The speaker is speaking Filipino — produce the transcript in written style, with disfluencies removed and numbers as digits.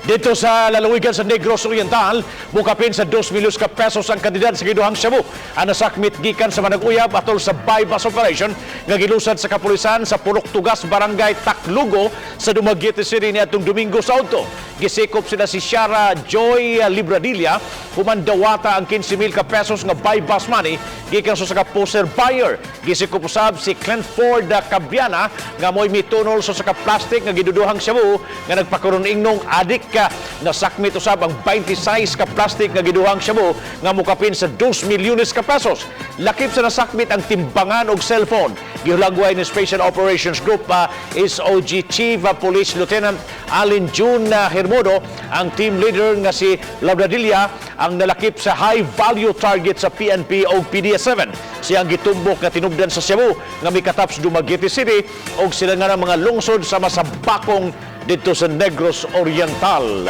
Dito sa lalawigan sa Negros Oriental, bukapin sa 2 milyon ka pesos ang kandidat sa giduhang Shabu. Ang nasakmit gikan sa Manag-Uyab atol sa bypass operation nga gilusad sa kapulisan sa Purok Tugas, Barangay Taclugo sa Dumaguete City niadtong Domingo sa Auto. Gisikop sila si Shara Joy Libradilla, humandawata ang 15,000 ka pesos nga bypass money gikan sa poster buyer. Gisikop usab si Clintford Cabiana nga mo'y mitunol sa plastic nga giduduhang Shabu nga nagpakaroon ingnong adik ka nasakmit usab ang 26 ka plastic nga giduhang Shabu nga mukapin sa 2 milyones ka pesos. Lakip sa nasakmit ang timbangan og cellphone. Gihulagway ni Special Operations Group SOG Chief Police Lieutenant Alin June Hermodo, ang team leader nga si Labradilla ang nalakip sa high value target sa PNP o PDS-7. Siyang gitumbok nga tinubdan sa Shabu nga mikatap sa Dumaguete City o sila nga ng mga lungsod sa masabakong dito sa Negros Oriental.